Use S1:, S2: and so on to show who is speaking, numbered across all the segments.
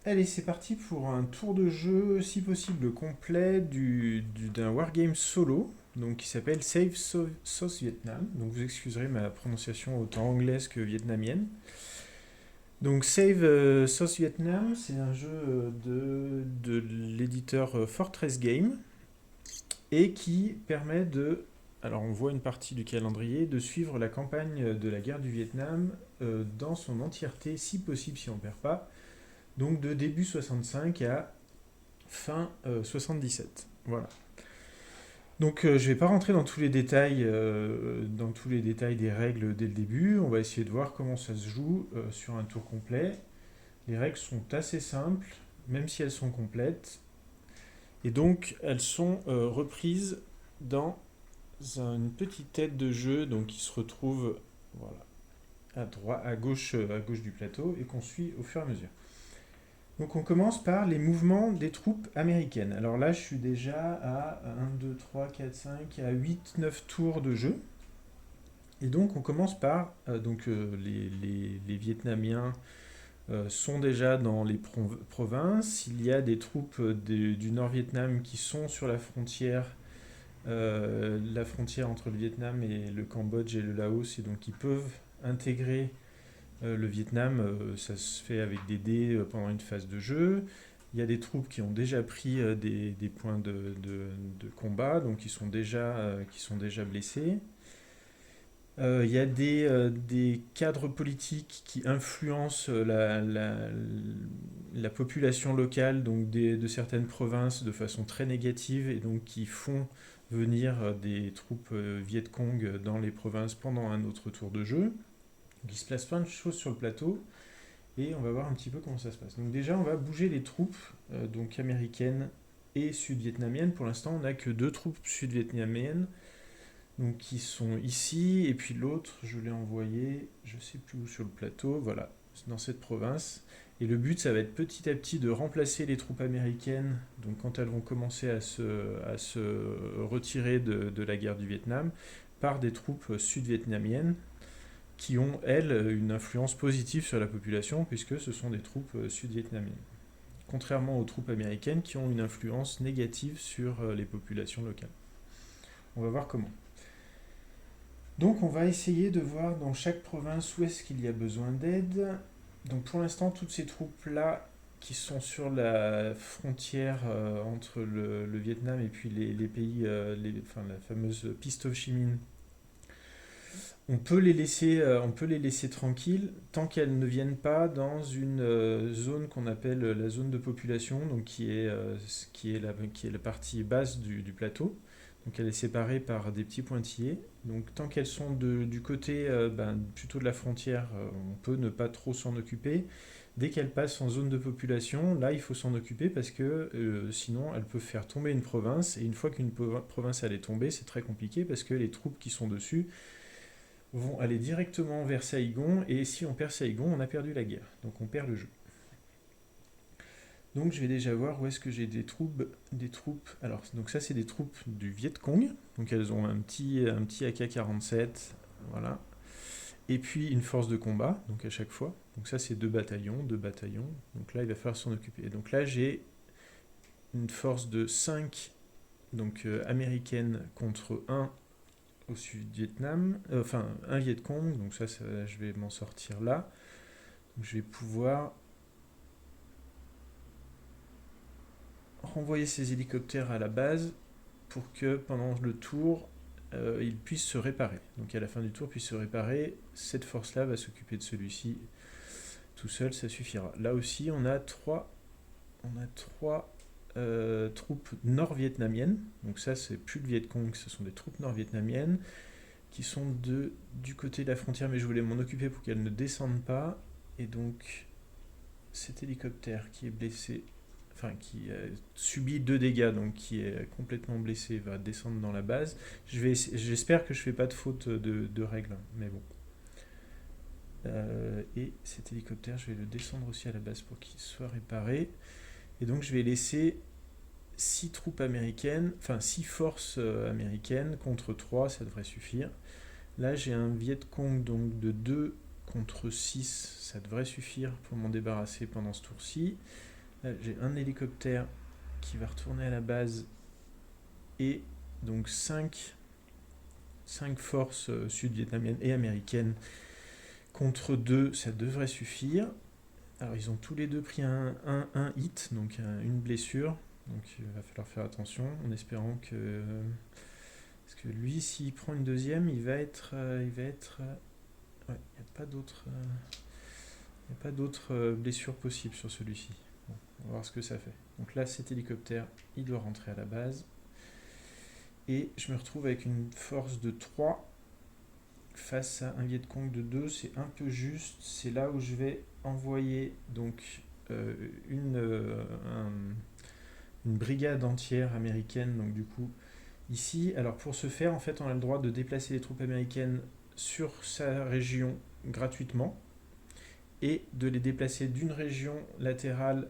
S1: Allez, c'est parti pour un tour de jeu, si possible complet, d'un wargame solo, donc qui s'appelle Save Sauce Vietnam. Donc vous excuserez ma prononciation autant anglaise que vietnamienne. Donc Save Sauce Vietnam, c'est un jeu de l'éditeur Fortress Game et qui permet de, alors on voit une partie du calendrier, de suivre la campagne de la guerre du Vietnam dans son entièreté, si possible si on ne perd pas. Donc de début 65 à fin 77. Voilà. Donc je ne vais pas rentrer dans tous les détails des règles dès le début. On va essayer de voir comment ça se joue sur un tour complet. Les règles sont assez simples, même si elles sont complètes. Et donc elles sont reprises dans une petite tête de jeu donc qui se retrouve voilà, à gauche du plateau et qu'on suit au fur et à mesure. Donc on commence par les mouvements des troupes américaines. Alors là, je suis déjà à 1, 2, 3, 4, 5, à 8, 9 tours de jeu. Et donc on commence par, les Vietnamiens sont déjà dans les provinces. Il y a des troupes du Nord-Vietnam qui sont sur la frontière entre le Vietnam et le Cambodge et le Laos, et donc ils peuvent intégrer le Vietnam. Ça se fait avec des dés pendant une phase de jeu. Il y a des troupes qui ont déjà pris des points de combat, donc qui sont déjà blessés. Il y a des cadres politiques qui influencent la population locale donc de certaines provinces de façon très négative et donc qui font venir des troupes Viet Cong dans les provinces pendant un autre tour de jeu. Donc il se place plein de choses sur le plateau et on va voir un petit peu comment ça se passe. Donc déjà on va bouger les troupes donc américaines et sud-vietnamiennes. Pour l'instant on n'a que deux troupes sud-vietnamiennes donc qui sont ici et puis l'autre je l'ai envoyé je sais plus où sur le plateau, voilà, dans cette province. Et le but ça va être petit à petit de remplacer les troupes américaines donc quand elles vont commencer à se retirer de la guerre du Vietnam par des troupes sud-vietnamiennes qui ont, elles, une influence positive sur la population, puisque ce sont des troupes sud-vietnamiennes. Contrairement aux troupes américaines qui ont une influence négative sur les populations locales. On va voir comment. Donc on va essayer de voir dans chaque province où est-ce qu'il y a besoin d'aide. Donc pour l'instant, toutes ces troupes-là qui sont sur la frontière entre le Vietnam et puis les pays, la fameuse piste Ho Chi Minh, on peut les laisser tranquilles tant qu'elles ne viennent pas dans une zone qu'on appelle la zone de population, donc qui est la partie basse du plateau. Donc elle est séparée par des petits pointillés. Donc tant qu'elles sont du côté plutôt de la frontière, on peut ne pas trop s'en occuper. Dès qu'elles passent en zone de population, là il faut s'en occuper parce que sinon elles peuvent faire tomber une province. Et une fois qu'une province elle est tombée, c'est très compliqué parce que les troupes qui sont dessus vont aller directement vers Saïgon, et si on perd Saïgon, on a perdu la guerre. Donc on perd le jeu. Donc je vais déjà voir où est-ce que j'ai des troupes. Alors donc ça c'est des troupes du Viet Cong. Donc elles ont un petit AK-47, voilà. Et puis une force de combat, donc à chaque fois. Donc ça c'est deux bataillons. Donc là il va falloir s'en occuper. Et donc là j'ai une force de 5 donc américaines contre un au Sud-Vietnam, enfin un Viet Cong, donc ça je vais m'en sortir là. Donc, je vais pouvoir renvoyer ces hélicoptères à la base pour que pendant le tour, ils puissent se réparer. Donc à la fin du tour, puissent se réparer. Cette force-là va s'occuper de celui-ci tout seul, ça suffira. Là aussi, on a trois troupes nord-vietnamiennes. Donc ça, c'est plus le Viet Cong, ce sont des troupes nord-vietnamiennes qui sont du côté de la frontière, mais je voulais m'en occuper pour qu'elles ne descendent pas. Et donc, cet hélicoptère qui est blessé, enfin qui a subi 2 dégâts, donc qui est complètement blessé, va descendre dans la base. J'espère que je fais pas de faute de règles, mais bon. Et cet hélicoptère, je vais le descendre aussi à la base pour qu'il soit réparé. Et donc, je vais laisser 6 troupes américaines, enfin 6 forces américaines contre 3, ça devrait suffire. Là, j'ai un Viet Cong donc de 2 contre 6, ça devrait suffire pour m'en débarrasser pendant ce tour-ci. Là, j'ai un hélicoptère qui va retourner à la base et donc 5 forces sud-vietnamiennes et américaines contre 2, ça devrait suffire. Alors ils ont tous les deux pris un hit, donc une blessure, donc il va falloir faire attention en espérant que... Parce que lui, s'il prend une deuxième, il va être... ouais, il n'y a pas d'autres... il n'y a pas d'autres blessures possibles sur celui-ci. Bon, on va voir ce que ça fait. Donc là, cet hélicoptère, il doit rentrer à la base. Et je me retrouve avec une force de 3 face à un Vietcong de 2. C'est un peu juste. C'est là où je vais envoyer donc une, une brigade entière américaine. Donc du coup, ici, alors pour ce faire, en fait, on a le droit de déplacer les troupes américaines sur sa région gratuitement et de les déplacer d'une région latérale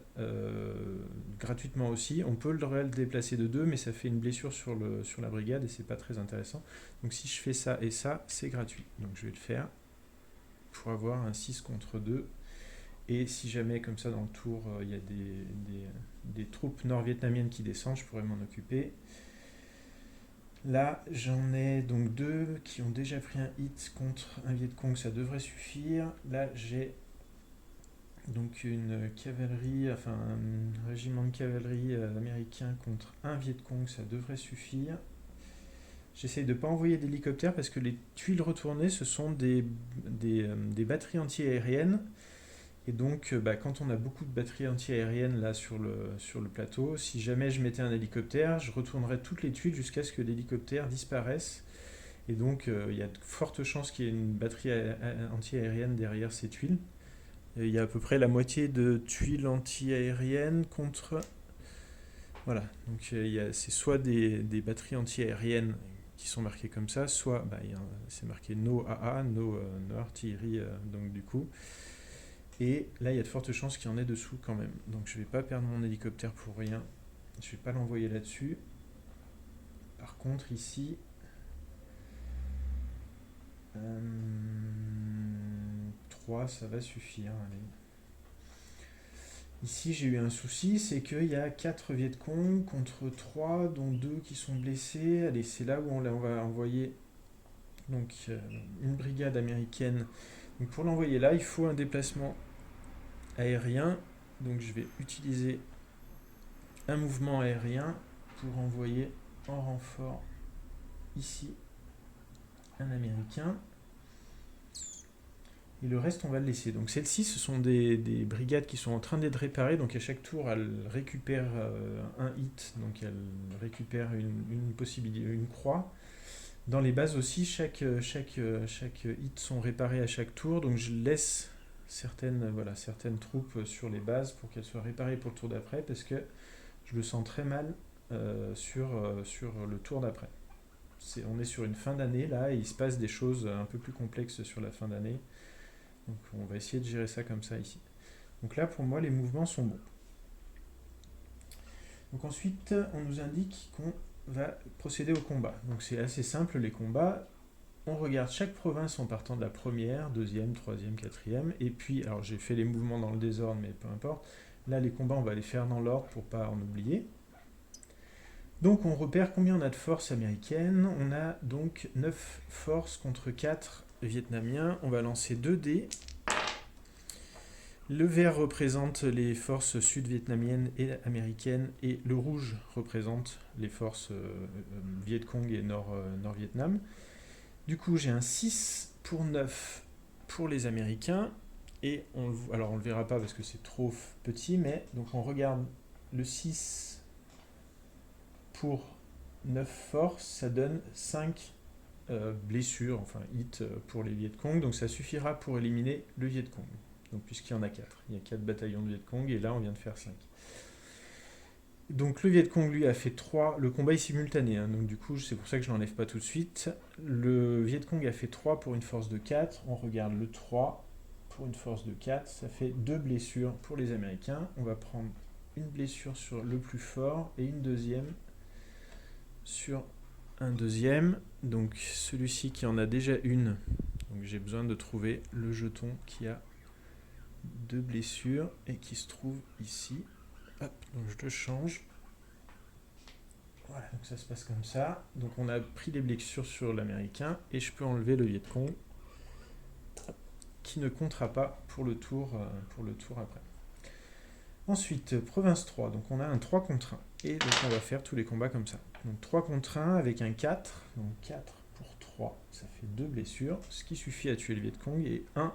S1: gratuitement aussi. On peut le déplacer de 2, mais ça fait une blessure sur la brigade et c'est pas très intéressant. Donc si je fais ça et ça, c'est gratuit. Donc je vais le faire pour avoir un 6 contre 2. Et si jamais, comme ça, dans le tour, il y a des troupes nord-vietnamiennes qui descendent, je pourrais m'en occuper. Là, j'en ai donc 2 qui ont déjà pris un hit contre un Vietcong, ça devrait suffire. Là, j'ai donc une cavalerie, enfin un régiment de cavalerie américain contre un Vietcong, ça devrait suffire. J'essaye de ne pas envoyer d'hélicoptères parce que les tuiles retournées, ce sont des batteries anti-aériennes. Et donc, quand on a beaucoup de batteries anti-aériennes là sur le plateau, si jamais je mettais un hélicoptère, je retournerais toutes les tuiles jusqu'à ce que l'hélicoptère disparaisse. Et donc, il y a de fortes chances qu'il y ait une batterie anti-aérienne derrière ces tuiles. Il y a à peu près la moitié de tuiles anti-aériennes contre... Voilà, donc c'est soit des batteries anti-aériennes qui sont marquées comme ça, soit c'est marqué No AA, no artillerie, donc du coup. Et là, il y a de fortes chances qu'il y en ait dessous quand même. Donc je ne vais pas perdre mon hélicoptère pour rien. Je ne vais pas l'envoyer là-dessus. Par contre, ici... 3, ça va suffire. Allez. Ici, j'ai eu un souci, c'est qu'il y a 4 Vietcong contre 3, dont 2 qui sont blessés. Allez, c'est là où on va envoyer donc, une brigade américaine. Donc, pour l'envoyer là, il faut un déplacement aérien. Donc, je vais utiliser un mouvement aérien pour envoyer en renfort ici un Américain. Et le reste, on va le laisser. Donc celles-ci, ce sont des brigades qui sont en train d'être réparées. Donc à chaque tour, elles récupèrent un hit. Donc elles récupèrent une possibilité, une croix. Dans les bases aussi, chaque hit sont réparés à chaque tour. Donc je laisse certaines troupes sur les bases pour qu'elles soient réparées pour le tour d'après. Parce que je le sens très mal sur le tour d'après. On est sur une fin d'année là et il se passe des choses un peu plus complexes sur la fin d'année. Donc on va essayer de gérer ça comme ça ici. Donc là pour moi les mouvements sont bons. Donc ensuite on nous indique qu'on va procéder au combat. Donc c'est assez simple les combats. On regarde chaque province en partant de la première, deuxième, troisième, quatrième. Et puis, alors j'ai fait les mouvements dans le désordre mais peu importe. Là les combats on va les faire dans l'ordre pour pas en oublier. Donc on repère combien on a de forces américaines. On a donc 9 forces contre 4 vietnamiens. On va lancer 2 dés. Le vert représente les forces sud-vietnamiennes et américaines et le rouge représente les forces Vietcong et Nord-Vietnam. Du coup, j'ai un 6 pour 9 pour les Américains. Et alors on ne le verra pas parce que c'est trop petit, mais donc on regarde le 6 pour 9 forces, ça donne 5 blessures, enfin hits pour les Vietcong. Donc ça suffira pour éliminer le Vietcong. Donc puisqu'il y en a 4. Il y a 4 bataillons de Vietcong et là on vient de faire 5. Donc le Vietcong lui a fait 3, le combat est simultané, hein, donc du coup c'est pour ça que je l'enlève pas tout de suite. Le Vietcong a fait 3 pour une force de 4, on regarde le 3 pour une force de 4, ça fait 2 blessures pour les Américains. On va prendre une blessure sur le plus fort et une deuxième sur un deuxième. Donc celui-ci qui en a déjà une, donc j'ai besoin de trouver le jeton qui a 2 blessures et qui se trouve ici. Hop, donc je le change. Voilà, donc ça se passe comme ça. Donc on a pris des blessures sur l'américain et je peux enlever le Viet Cong qui ne comptera pas pour le tour après. Ensuite, province 3, donc on a un 3 contre 1. Et donc on va faire tous les combats comme ça. Donc 3 contre 1 avec un 4. Donc 4 pour 3, ça fait 2 blessures, ce qui suffit à tuer le Viet Cong. Et 1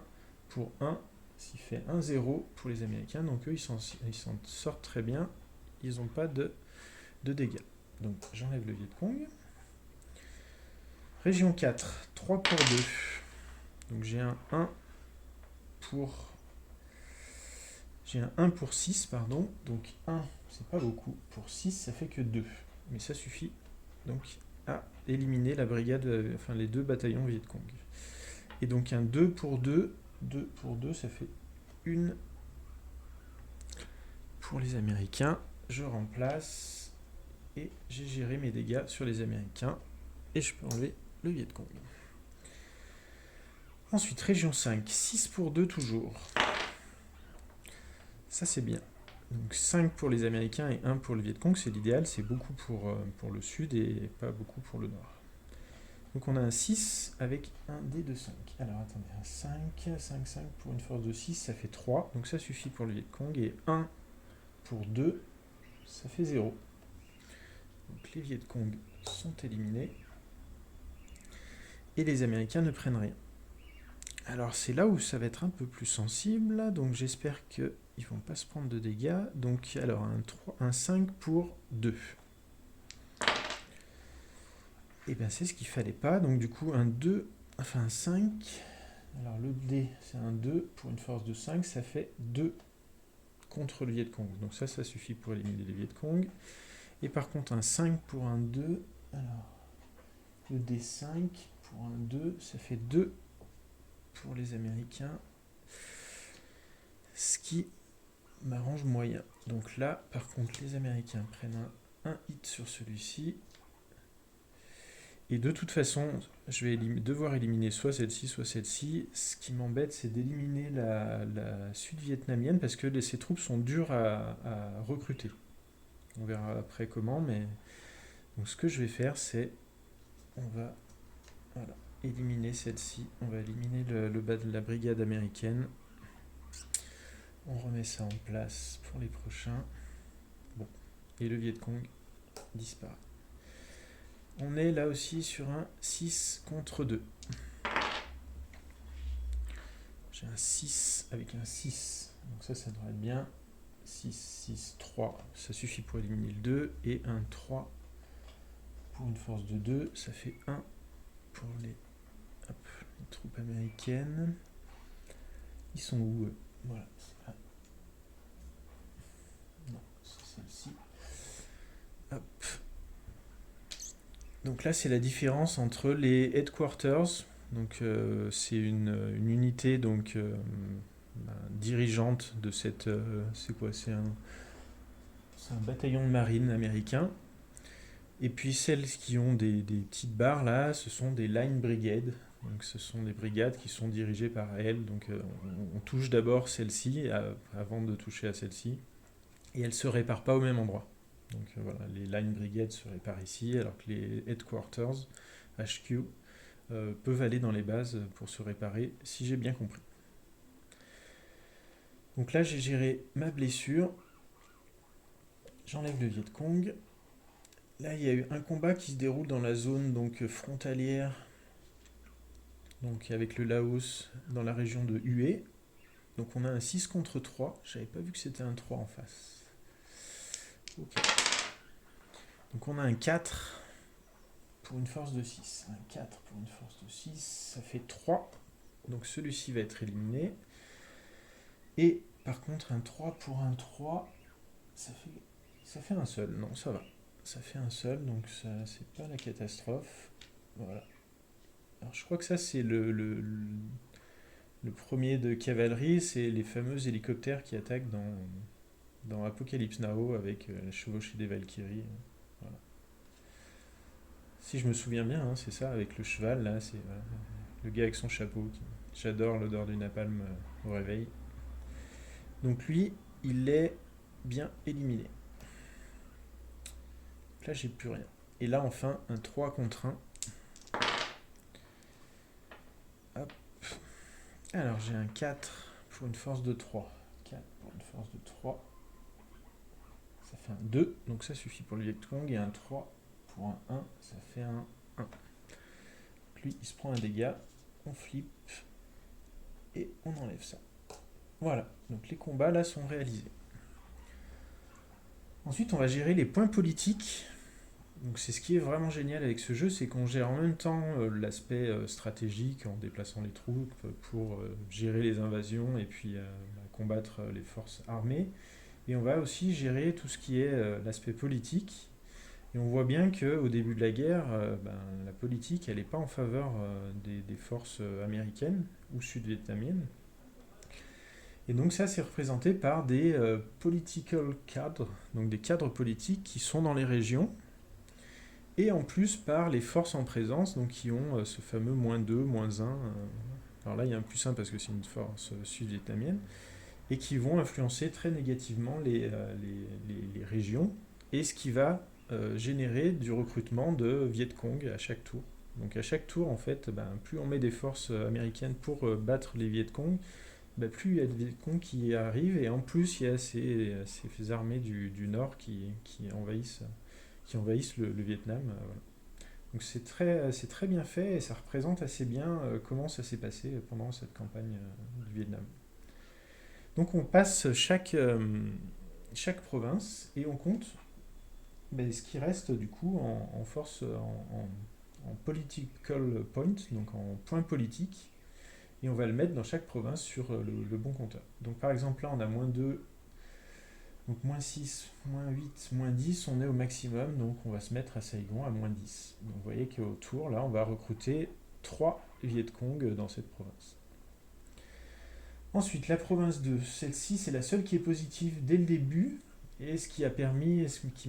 S1: pour 1, ce qui fait 1-0 pour les Américains. Donc eux, ils s'en sortent très bien. Ils n'ont pas de dégâts. Donc j'enlève le Viet Cong. Région 4, 3 pour 2. Donc j'ai un 1 pour... J'ai un 1 pour 6, pardon. Donc 1, c'est pas beaucoup. Pour 6, ça fait que 2. Mais ça suffit donc à éliminer la brigade, enfin les 2 bataillons Viet Cong. Et donc un 2 pour 2. 2 pour 2, ça fait 1 pour les Américains. Je remplace et j'ai géré mes dégâts sur les Américains. Et je peux enlever le Viet Cong. Ensuite, région 5, 6 pour 2 toujours. Ça c'est bien. Donc 5 pour les Américains et 1 pour le Viet Cong, c'est l'idéal, c'est beaucoup pour le sud et pas beaucoup pour le nord. Donc on a un 6 avec un dé de 5. Alors attendez, un 5, 5, 5 pour une force de 6, ça fait 3, donc ça suffit pour le Viet Cong, et 1 pour 2, ça fait 0. Donc les Viet Cong sont éliminés, et les Américains ne prennent rien. Alors c'est là où ça va être un peu plus sensible, donc j'espère qu'ils ne vont pas se prendre de dégâts. Donc alors un 5 pour 2. Et bien c'est ce qu'il fallait pas, donc du coup un 2, enfin un 5, alors le dé c'est un 2, pour une force de 5, ça fait 2 contre le Viet Cong. Donc ça suffit pour éliminer les Viet Cong. Et par contre un 5 pour un 2, alors le dé 5 pour un 2, ça fait 2 pour les Américains, ce qui m'arrange moyen. Donc là, par contre, les Américains prennent un hit sur celui-ci. Et de toute façon, je vais devoir éliminer soit celle-ci, soit celle-ci. Ce qui m'embête, c'est d'éliminer la sud-vietnamienne, parce que ces troupes sont dures à recruter. On verra après comment, mais... Donc ce que je vais faire, c'est... On va... Voilà. Éliminer celle-ci, on va éliminer le bas de la brigade américaine. On remet ça en place pour les prochains. Bon, et le Viet Cong disparaît. On est là aussi sur un 6 contre 2. J'ai un 6 avec un 6, donc ça devrait être bien. 6, 6, 3, ça suffit pour éliminer le 2, et un 3 pour une force de 2, ça fait 1 pour les troupes américaines. Ils sont où eux? Voilà, c'est là. Non, c'est celle-ci. Hop. Donc là, c'est la différence entre les headquarters. Donc c'est une unité donc dirigeante de cette... c'est quoi? C'est un bataillon de marine américain. Et puis celles qui ont des petites barres là, ce sont des line brigades. Donc ce sont des brigades qui sont dirigées par elles. Donc on touche d'abord celle-ci avant de toucher à celle-ci. Et elles ne se réparent pas au même endroit. Donc voilà, les line brigades se réparent ici, alors que les headquarters, HQ, peuvent aller dans les bases pour se réparer, si j'ai bien compris. Donc là, j'ai géré ma blessure. J'enlève le Viet Cong. Là, il y a eu un combat qui se déroule dans la zone donc frontalière, donc avec le Laos, dans la région de Hue. Donc on a un 6 contre 3. J'avais pas vu que c'était un 3 en face. Ok. Donc on a un 4 pour une force de 6. Un 4 pour une force de 6, ça fait 3. Donc celui-ci va être éliminé. Et par contre, un 3 pour un 3, ça fait un seul. Non, ça va. Ça fait un seul, donc ça c'est pas la catastrophe. Voilà. Alors je crois que ça c'est le premier de cavalerie, c'est les fameux hélicoptères qui attaquent dans Apocalypse Now avec la chevauchée des Valkyries. Voilà. Si je me souviens bien, hein, c'est ça, avec le cheval, là, c'est voilà, le gars avec son chapeau. J'adore l'odeur du napalm au réveil. Donc lui, il est bien éliminé. Là, j'ai plus rien. Et là, enfin, un 3 contre 1. Hop. Alors, j'ai un 4 pour une force de 3. 4 pour une force de 3. Ça fait un 2, donc ça suffit pour le Vietcong. Et un 3 pour un 1, ça fait un 1. Lui, il se prend un dégât. On flippe. Et on enlève ça. Voilà, donc les combats là sont réalisés. Ensuite, on va gérer les points politiques. Donc c'est ce qui est vraiment génial avec ce jeu, c'est qu'on gère en même temps l'aspect stratégique en déplaçant les troupes pour gérer les invasions et puis combattre les forces armées. Et on va aussi gérer tout ce qui est l'aspect politique. Et on voit bien qu'au début de la guerre, la politique, elle n'est pas en faveur des forces américaines ou sud-vietnamiennes. Et donc ça, c'est représenté par des political cadres, donc des cadres politiques qui sont dans les régions, et en plus par les forces en présence, donc qui ont ce fameux -2, -1. Alors là, il y a un +1 parce que c'est une force sud-vietnamienne, et qui vont influencer très négativement les régions, et ce qui va générer du recrutement de Viet Cong à chaque tour. Donc à chaque tour, en fait, plus on met des forces américaines pour battre les Viet Cong, plus il y a des Viet Cong qui arrivent, et en plus il y a ces armées du Nord qui envahissent le Vietnam. Voilà. Donc c'est très bien fait et ça représente assez bien comment ça s'est passé pendant cette campagne du Vietnam. Donc on passe chaque province et on compte ce qui reste du coup en force, en political point, donc en point politique, et on va le mettre dans chaque province sur le bon compteur. Donc par exemple là on a -2, donc -6, -8, -10, on est au maximum, donc on va se mettre à Saigon à -10. Donc vous voyez qu'au tour, là, on va recruter 3 Viet Cong dans cette province. Ensuite, la province 2, celle-ci, c'est la seule qui est positive dès le début, et ce qui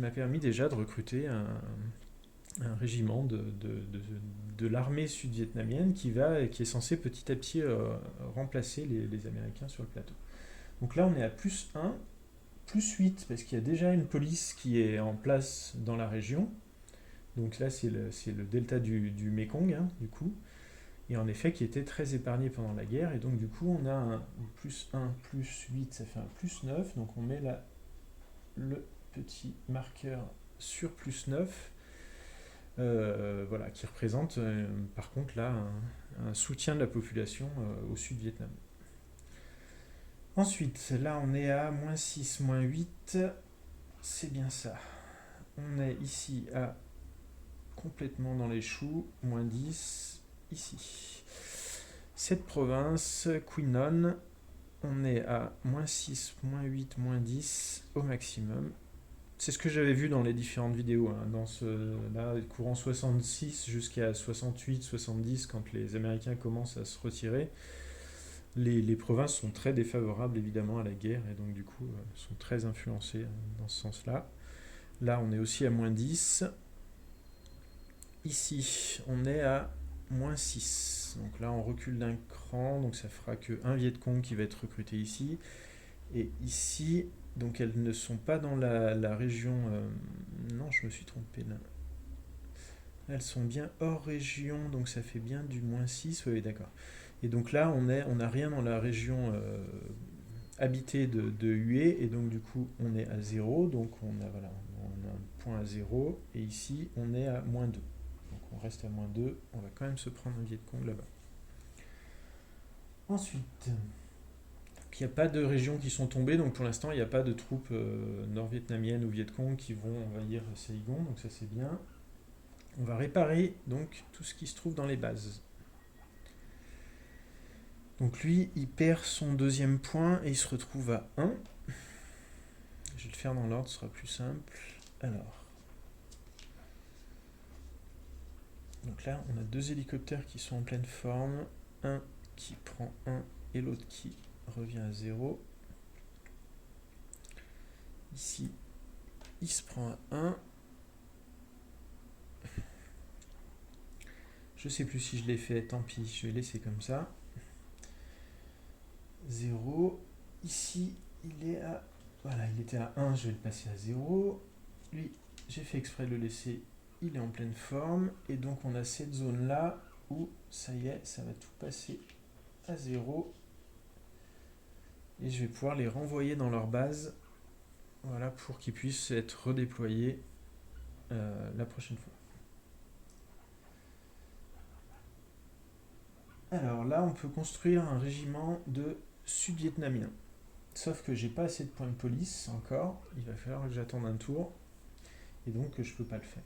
S1: m'a permis déjà de recruter un régiment de l'armée sud-vietnamienne qui est censé petit à petit remplacer les Américains sur le plateau. Donc là, on est à +1, +8, parce qu'il y a déjà une police qui est en place dans la région. Donc là, c'est le delta du Mekong, hein, du coup. Et en effet, qui était très épargné pendant la guerre. Et donc, du coup, on a un +1, +8, ça fait un +9. Donc, on met là le petit marqueur sur +9. Voilà, qui représente, par contre, là, un soutien de la population au Sud-Vietnam. Ensuite, là, on est à -6, -8. C'est bien ça. On est ici à complètement dans les choux, -10, ici. Cette province, Quy Non, on est à -6, -8, -10 au maximum. C'est ce que j'avais vu dans les différentes vidéos, hein, dans là, courant 66 jusqu'à 68, 70, quand les Américains commencent à se retirer. Les provinces sont très défavorables évidemment à la guerre et donc du coup sont très influencées dans ce sens-là. Là, on est aussi à -10. Ici, on est à -6. Donc là, on recule d'un cran, donc ça fera qu'un Viet Cong qui va être recruté ici. Et ici, donc elles ne sont pas dans la région... non, je me suis trompé là. Elles sont bien hors région, donc ça fait bien du -6. Oui, d'accord. Et donc là, on n'a rien dans la région habitée de Hue, et donc du coup, on est à 0. Donc on a un point à 0, et ici, on est à -2. Donc on reste à -2, on va quand même se prendre un Viet Cong là-bas. Ensuite, il n'y a pas de régions qui sont tombées, donc pour l'instant, il n'y a pas de troupes nord-vietnamiennes ou Viet Cong qui vont envahir Saigon, donc ça c'est bien. On va réparer donc tout ce qui se trouve dans les bases. Donc lui, il perd son deuxième point et il se retrouve à 1. Je vais le faire dans l'ordre, ce sera plus simple. Alors. Donc là, on a 2 hélicoptères qui sont en pleine forme. Un qui prend 1 et l'autre qui revient à 0. Ici, il se prend à 1. Je sais plus si je l'ai fait, tant pis, je vais laisser comme ça. 0. Ici, il est à Voilà, il était à 1, je vais le passer à 0. Lui, j'ai fait exprès de le laisser, il est en pleine forme. Et donc on a cette zone-là où, ça y est, ça va tout passer à 0. Et je vais pouvoir les renvoyer dans leur base, voilà, pour qu'ils puissent être redéployés la prochaine fois. Alors là, on peut construire un régiment de sud-vietnamiens. Sauf que j'ai pas assez de points de police encore. Il va falloir que j'attende un tour. Et donc je peux pas le faire.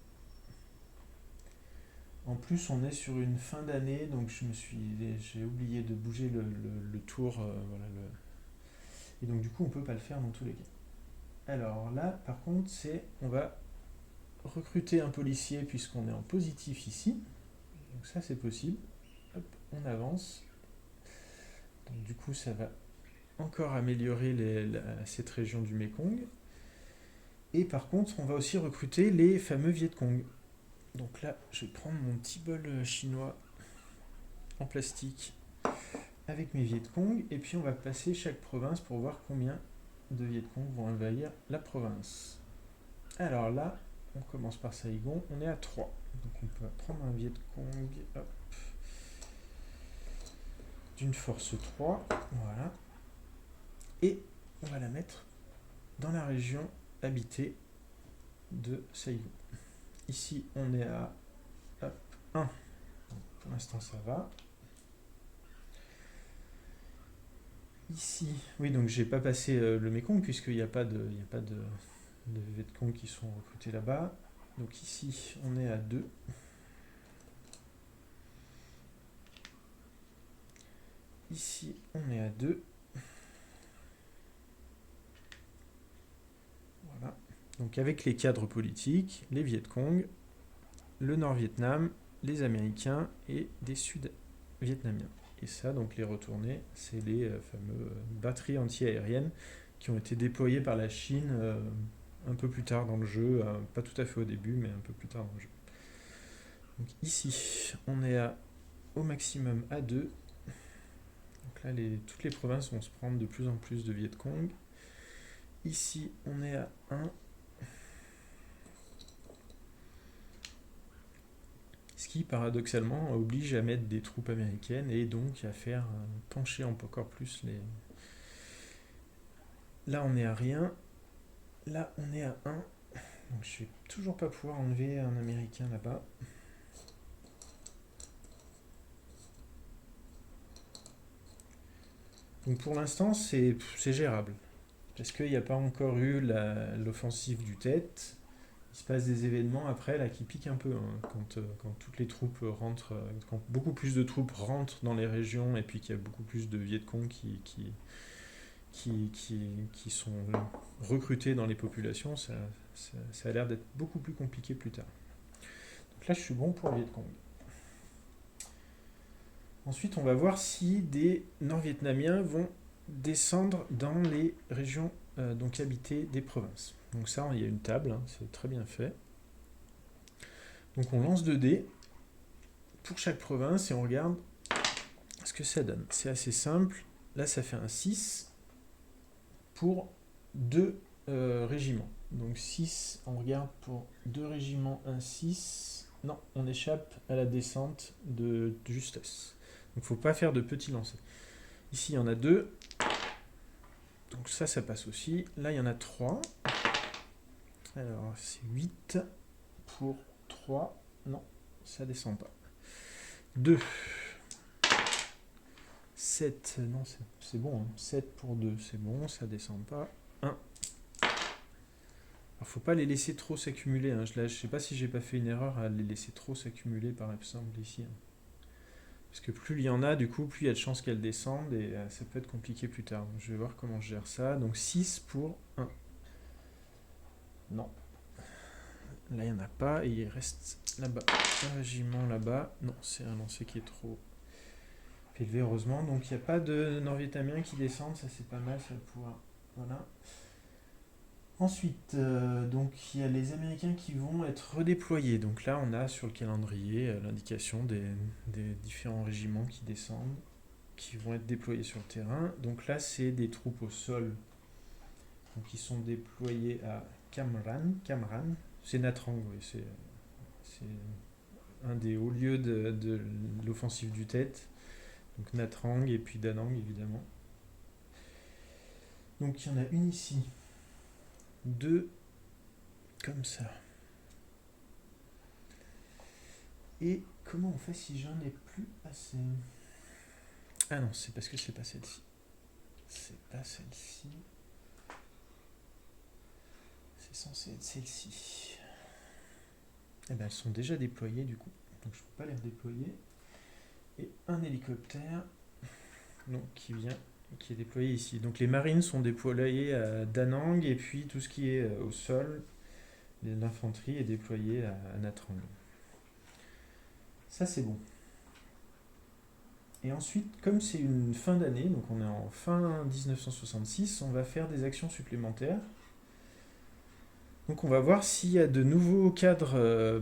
S1: En plus, on est sur une fin d'année, donc j'ai oublié de bouger le tour. Voilà, et donc du coup, on peut pas le faire dans tous les cas. Alors là, par contre, on va recruter un policier puisqu'on est en positif ici. Donc ça, c'est possible. Hop, on avance. Donc du coup, ça va encore améliorer cette région du Mekong. Et par contre, on va aussi recruter les fameux Viet Cong. Donc là, je vais prendre mon petit bol chinois en plastique avec mes Viet Cong. Et puis on va passer chaque province pour voir combien de Viet Cong vont envahir la province. Alors là, on commence par Saigon, on est à 3. Donc on peut prendre un Viet Cong d'une force 3. Voilà. Et on va la mettre dans la région habitée de Saigon. Ici, on est à 1. Donc, pour l'instant, ça va. Ici, oui, donc j'ai pas passé le Mekong puisqu'il n'y a pas de Vietcong qui sont recrutés là-bas. Donc ici, on est à 2. Ici, on est à 2. Voilà. Donc avec les cadres politiques, les Vietcong, le Nord-Vietnam, les Américains et des Sud-Vietnamiens. Et ça, donc les retournés, c'est les fameuses batteries anti-aériennes qui ont été déployées par la Chine un peu plus tard dans le jeu, pas tout à fait au début, mais un peu plus tard dans le jeu. Donc ici, on est au maximum à 2. Donc là, toutes les provinces vont se prendre de plus en plus de Vietcong. Ici, on est à 1. Ce qui, paradoxalement, oblige à mettre des troupes américaines et donc à faire pencher encore plus les... Là, on est à rien. Là, on est à 1. Donc, je vais toujours pas pouvoir enlever un Américain là-bas. Donc, pour l'instant, c'est gérable. Parce qu'il n'y a pas encore eu l'offensive du Tet. Il se passe des événements après là qui piquent un peu hein, quand toutes les troupes rentrent, quand beaucoup plus de troupes rentrent dans les régions et puis qu'il y a beaucoup plus de Vietcong qui sont recrutés dans les populations, ça a l'air d'être beaucoup plus compliqué plus tard. Donc là, je suis bon pour Vietcong. Ensuite, on va voir si des Nord-Vietnamiens vont descendre dans les régions donc habitées des provinces. Donc ça, il y a une table, hein, c'est très bien fait. Donc on lance 2 dés pour chaque province et on regarde ce que ça donne. C'est assez simple. Là, ça fait un 6 pour 2 régiments. Donc 6, on regarde pour 2 régiments, un 6. Non, on échappe à la descente de justesse. Donc il ne faut pas faire de petits lancers. Ici, il y en a 2. Donc ça passe aussi. Là, il y en a 3. Alors, c'est 8 pour 3. Non, ça descend pas. 2. 7. Non, c'est bon. Hein. 7 pour 2, c'est bon, ça descend pas. 1. Alors, faut pas les laisser trop s'accumuler. Hein. Je sais pas si j'ai pas fait une erreur à les laisser trop s'accumuler par exemple ici. Hein. Parce que plus il y en a, du coup, plus il y a de chances qu'elles descendent et ça peut être compliqué plus tard. Donc, je vais voir comment je gère ça. Donc 6 pour 1. Non. Là, il n'y en a pas et il reste là-bas. Un régiment là-bas. Non, c'est un lancer qui est trop élevé, heureusement. Donc, il n'y a pas de Nord-Vietnamiens qui descendent. Ça, c'est pas mal. Ça va pouvoir... Voilà. Ensuite, donc, il y a les Américains qui vont être redéployés. Donc là, on a sur le calendrier l'indication des différents régiments qui descendent, qui vont être déployés sur le terrain. Donc là, c'est des troupes au sol Donc ils sont déployés à Kamran. C'est Natrang, oui, c'est un des hauts lieux de l'offensive du Tet. Donc Natrang et puis Danang évidemment. Donc il y en a une ici, deux comme ça. Et comment on fait si j'en ai plus assez? Ah non, c'est parce que c'est pas celle-ci. C'est pas celle-ci. C'est censé être celle-ci. Eh ben elles sont déjà déployées du coup. Donc je peux pas les redéployer. Et un hélicoptère donc, qui est déployé ici. Donc les marines sont déployées à Danang et puis tout ce qui est au sol, l'infanterie est déployée à Natrang. Ça c'est bon. Et ensuite, comme c'est une fin d'année, donc on est en fin 1966, on va faire des actions supplémentaires. Donc on va voir s'il y a de nouveaux cadres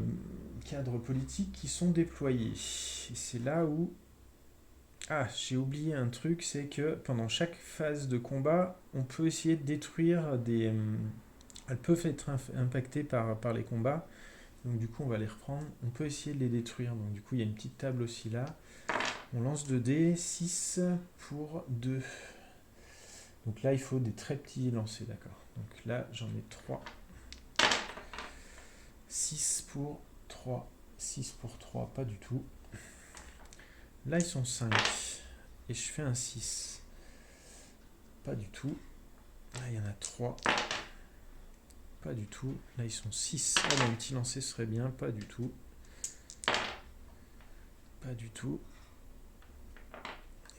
S1: politiques qui sont déployés. Et c'est là où... Ah, j'ai oublié un truc, c'est que pendant chaque phase de combat, on peut essayer de détruire des... Elles peuvent être impactées par les combats. Donc du coup, on va les reprendre. On peut essayer de les détruire. Donc du coup, il y a une petite table aussi là. On lance 2 dés, 6 pour 2. Donc là, il faut des très petits lancers, d'accord. Donc là, j'en ai 3. 6 pour 3. 6 pour 3, pas du tout. Là, ils sont 5. Et je fais un 6. Pas du tout. Là, il y en a 3. Pas du tout. Là, ils sont 6. Ah, un petit lancer serait bien. Pas du tout. Pas du tout.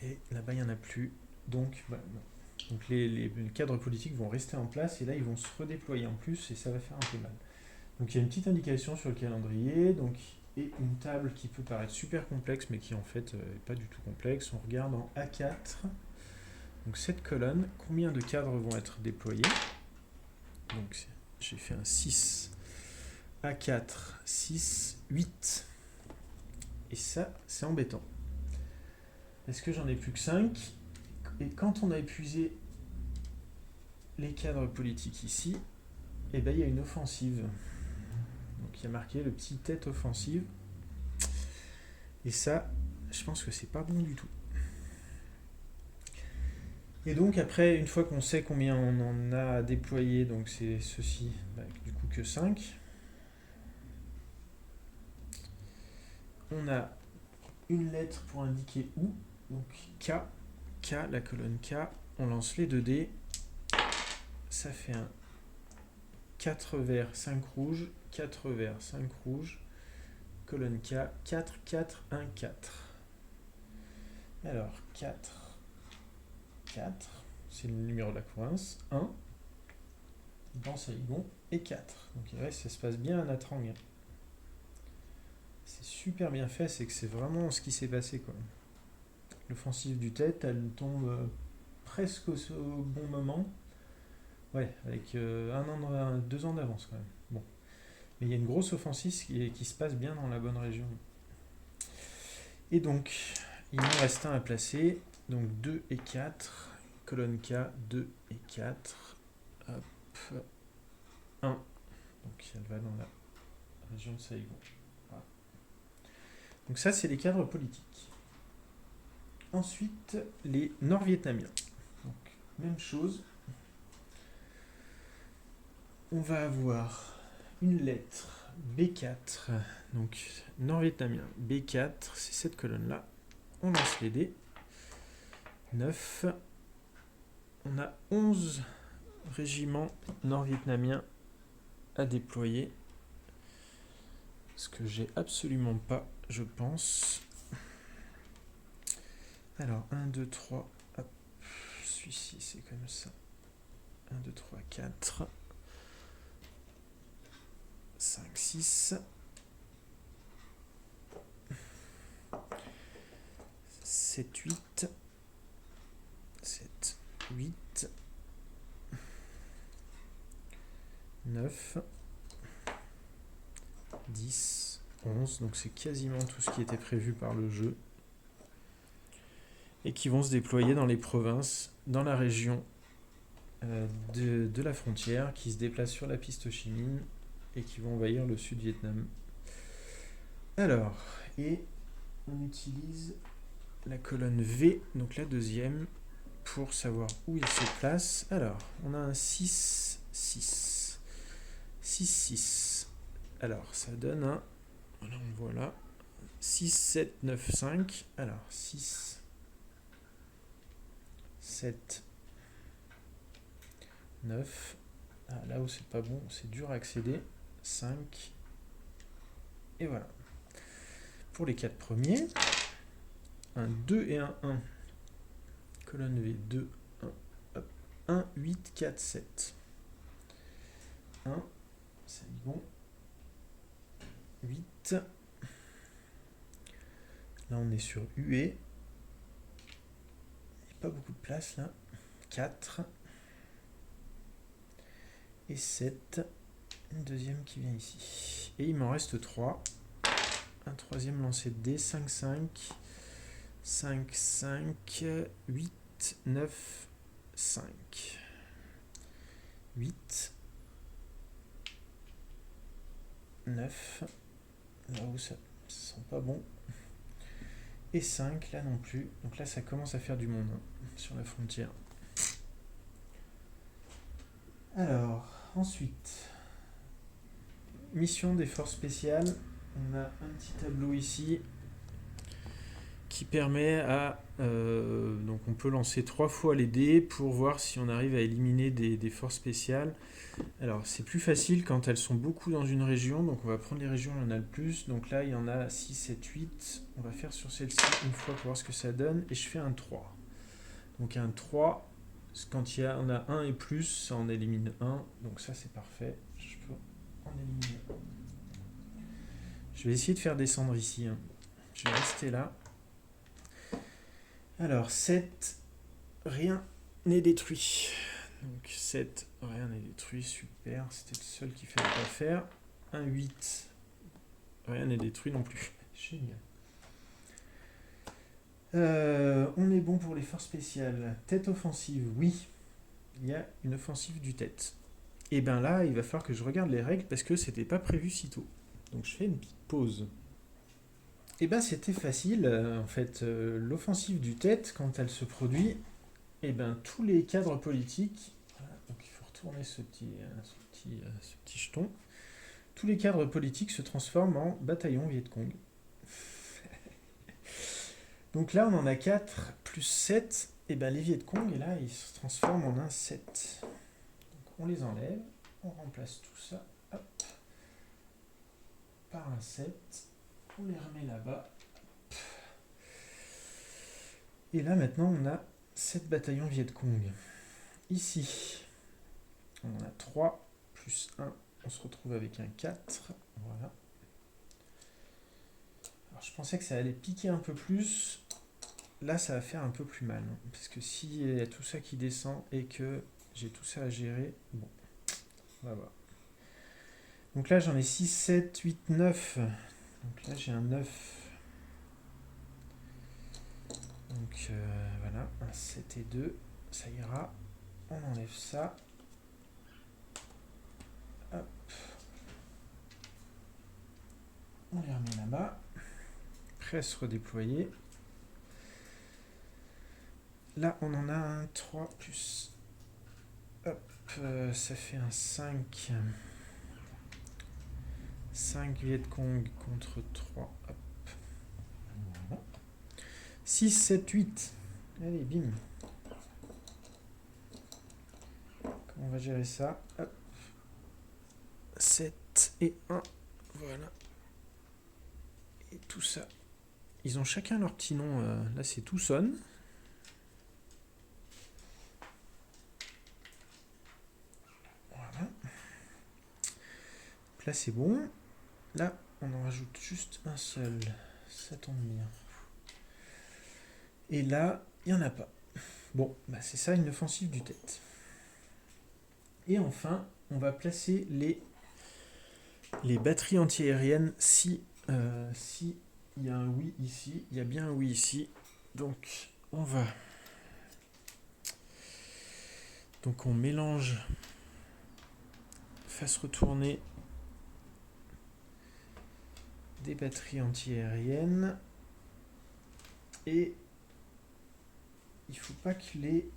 S1: Et là-bas, il n'y en a plus. Donc, bah, non. Donc les cadres politiques vont rester en place et là, ils vont se redéployer en plus et ça va faire un peu mal. Donc, il y a une petite indication sur le calendrier. Donc, et une table qui peut paraître super complexe, mais qui en fait n'est pas du tout complexe. On regarde en A4. Donc, cette colonne, combien de cadres vont être déployés? Donc, j'ai fait un 6, A4, 6, 8. Et ça, c'est embêtant. Est-ce que j'en ai plus que 5? Et quand on a épuisé les cadres politiques ici, eh ben, il y a une offensive. Donc il y a marqué le petit tête offensive. Et ça, je pense que c'est pas bon du tout. Et donc après, une fois qu'on sait combien on en a déployé, donc c'est ceci, bah, du coup que 5. On a une lettre pour indiquer où, donc K, la colonne K, on lance les 2 dés, ça fait un 4 verts, 5 rouges, 4 verts, 5 rouges, colonne K, 4, 4, 1, 4. Alors 4, 4, c'est le numéro de la province, 1, dans Saigon, et 4. Donc il reste, ça se passe bien à Natrang. C'est super bien fait, c'est que c'est vraiment ce qui s'est passé, quoi. L'offensive du Tet, elle tombe presque au bon moment. Ouais, avec 2 ans d'avance quand même. Bon. Mais il y a une grosse offensive qui se passe bien dans la bonne région. Et donc, il nous reste un à placer. Donc 2 et 4. Colonne K, 2 et 4. Hop. 1. Donc elle va dans la région de Saigon. Voilà. Donc ça, c'est les cadres politiques. Ensuite, les Nord-Vietnamiens. Donc, même chose. On va avoir une lettre B4. Donc, Nord-Vietnamien B4, c'est cette colonne-là. On lance les dés. 9. On a 11 régiments nord-vietnamiens à déployer. Ce que j'ai absolument pas, je pense. Alors, 1, 2, 3. Hop. Celui-ci, c'est comme ça. 1, 2, 3, 4. 5, 6. 7, 8. 7, 8. 9. 10. 11. Donc c'est quasiment tout ce qui était prévu par le jeu. Et qui vont se déployer dans les provinces, dans la région de la frontière qui se déplacent sur la piste Ho Chi Minh et qui vont envahir le sud Vietnam. Alors, et on utilise la colonne V, donc la deuxième, pour savoir où il se place. Alors, on a un 6, 6. 6, 6. Alors, ça donne un... Voilà, on voit là. 6, 7, 9, 5. Alors, 6, 7, 9. Ah, là où c'est pas bon, c'est dur à accéder. 5. Et voilà. Pour les 4 premiers, un 2 et un 1. Colonne V, 2, 1. Hop. 1, 8, 4, 7. 1, c'est bon. 8. Là, on est sur UE. Il n'y a pas beaucoup de place là. 4. Et 7. Une deuxième qui vient ici. Et il m'en reste 3. Un troisième lancé de dés. 5, 5. 5, 5. 8, 9, 5. 8. 9. Là où ça sent pas bon. Et 5, là non plus. Donc là, ça commence à faire du monde sur la frontière. Alors, ensuite, mission des forces spéciales. On a un petit tableau ici qui permet à... donc on peut lancer 3 fois les dés pour voir si on arrive à éliminer des forces spéciales. Alors c'est plus facile quand elles sont beaucoup dans une région, donc on va prendre les régions où il y en a le plus. Donc là il y en a 6, 7, 8. On va faire sur celle-ci une fois pour voir ce que ça donne. Et je fais un 3. Donc un 3, quand il y en a un et plus, ça en élimine un. Donc ça c'est parfait. Je peux en éliminer un. Je vais essayer de faire descendre ici. Je vais rester là. Alors 7, rien n'est détruit. Donc 7, rien n'est détruit, super. C'était le seul qu'il fallait pas faire. Un 8, rien n'est détruit non plus. Génial. On est bon pour les forces spéciales. Tête offensive, oui. Il y a une offensive du tête. Et bien là, il va falloir que je regarde les règles parce que c'était pas prévu si tôt. Donc je fais une petite pause. Et ben c'était facile. En fait, l'offensive du tête, quand elle se produit, et ben tous les cadres politiques, voilà, donc il faut retourner ce petit jeton, tous les cadres politiques se transforment en bataillon Viet Cong. Donc là on en a 4 plus 7, et ben les Viet Cong, et là ils se transforment en un 7. Donc on les enlève, on remplace tout ça, hop, par un 7, on les remet là-bas. Et là maintenant on a 7 bataillons Viet Cong. Ici, on en a 3 plus 1, on se retrouve avec un 4. Voilà. Alors je pensais que ça allait piquer un peu plus. Là, ça va faire un peu plus mal. Parce que s'il y a tout ça qui descend et que j'ai tout ça à gérer, bon, on va voir. Donc là, j'en ai 6, 7, 8, 9. Donc là, j'ai un 9. Donc voilà, un 7 et 2, ça ira. On enlève ça. Hop. On les remet là-bas. Prêt à se redéployer. Là, on en a un 3 plus. Hop, ça fait un 5. 5 Viet Cong contre 3. Hop. Voilà. 6, 7, 8. Allez, bim. Comment on va gérer ça? Hop. 7 et 1. Voilà. Et tout ça. Ils ont chacun leur petit nom. Là, c'est Tucson. Voilà. Donc là, c'est bon. Là, on en rajoute juste un seul. Ça tombe bien. Et là, il n'y en a pas. Bon, bah c'est ça une offensive du tête. Et enfin, on va placer les batteries antiaériennes si il y a un oui ici. Il y a bien un oui ici. Donc, on va Donc on mélange face retournée des batteries anti-aériennes et il ne faut pas que les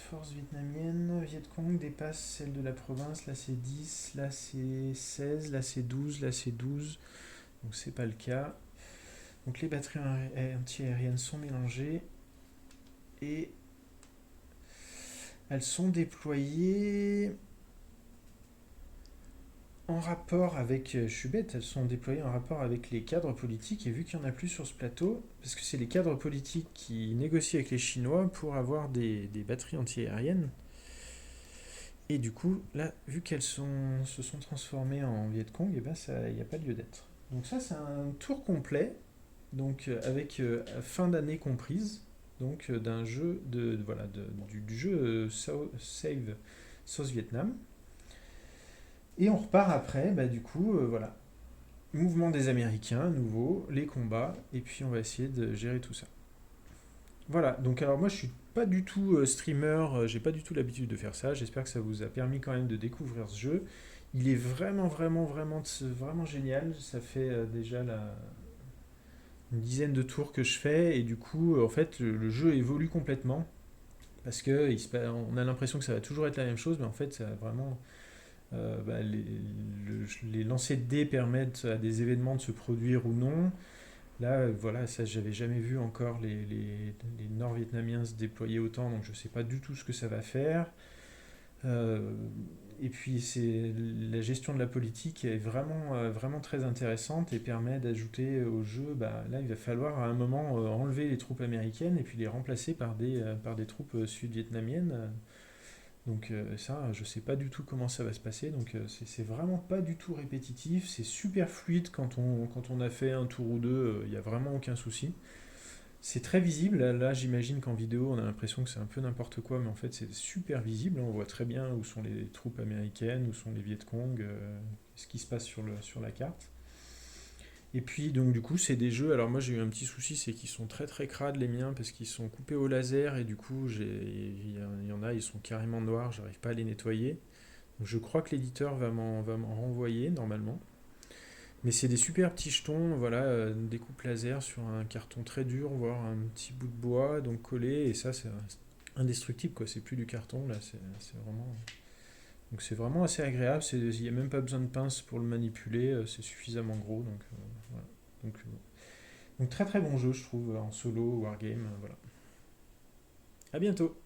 S1: forces vietnamiennes, Viet Cong, dépassent celles de la province. Là c'est 10, là c'est 16, là c'est 12, là c'est 12. Donc c'est pas le cas. Donc les batteries anti-aériennes sont mélangées et elles sont déployées en rapport avec, je suis bête, elles sont déployées en rapport avec les cadres politiques, et vu qu'il n'y en a plus sur ce plateau, parce que c'est les cadres politiques qui négocient avec les Chinois pour avoir des batteries anti-aériennes, et du coup, là, vu qu'elles se sont transformées en Viet Cong, et ben il n'y a pas de lieu d'être. Donc ça, c'est un tour complet, donc avec fin d'année comprise, donc d'un jeu voilà, du jeu Save Sauce Vietnam. Et on repart après, bah, du coup, voilà, mouvement des Américains, nouveau, les combats, et puis on va essayer de gérer tout ça. Voilà, donc alors moi je suis pas du tout streamer, j'ai pas du tout l'habitude de faire ça, j'espère que ça vous a permis quand même de découvrir ce jeu. Il est vraiment génial, ça fait déjà une dizaine de tours que je fais, et du coup, en fait, le jeu évolue complètement, parce que on a l'impression que ça va toujours être la même chose, mais en fait, ça a vraiment bah, les lancers de dés permettent à des événements de se produire ou non. Là, voilà, ça, j'avais jamais vu encore les Nord-Vietnamiens se déployer autant, donc je ne sais pas du tout ce que ça va faire. Euh, et puis, la gestion de la politique est vraiment très intéressante et permet d'ajouter au jeu, bah, là, il va falloir à un moment enlever les troupes américaines et puis les remplacer par des troupes sud-vietnamiennes. Donc ça, je sais pas du tout comment ça va se passer. Donc c'est vraiment pas du tout répétitif. C'est super fluide quand on a fait un tour ou deux. Il n'y a vraiment aucun souci. C'est très visible. Là, j'imagine qu'en vidéo, on a l'impression que c'est un peu n'importe quoi, mais en fait, c'est super visible. On voit très bien où sont les troupes américaines, où sont les Viet Cong, ce qui se passe sur la carte. Et puis, donc, du coup, c'est des jeux. Alors, moi, j'ai eu un petit souci, c'est qu'ils sont très crades, les miens, parce qu'ils sont coupés au laser, et du coup, il y en a, ils sont carrément noirs, j'arrive pas à les nettoyer. Donc, je crois que l'éditeur va m'en renvoyer, normalement. Mais c'est des super petits jetons, voilà, des coupes laser sur un carton très dur, voire un petit bout de bois, donc collé, et ça, c'est indestructible, quoi. C'est plus du carton, là, c'est vraiment. Donc, c'est vraiment assez agréable, il n'y a même pas besoin de pince pour le manipuler, c'est suffisamment gros, donc voilà. Donc, donc très très bon jeu, je trouve, en solo, wargame, voilà. À bientôt!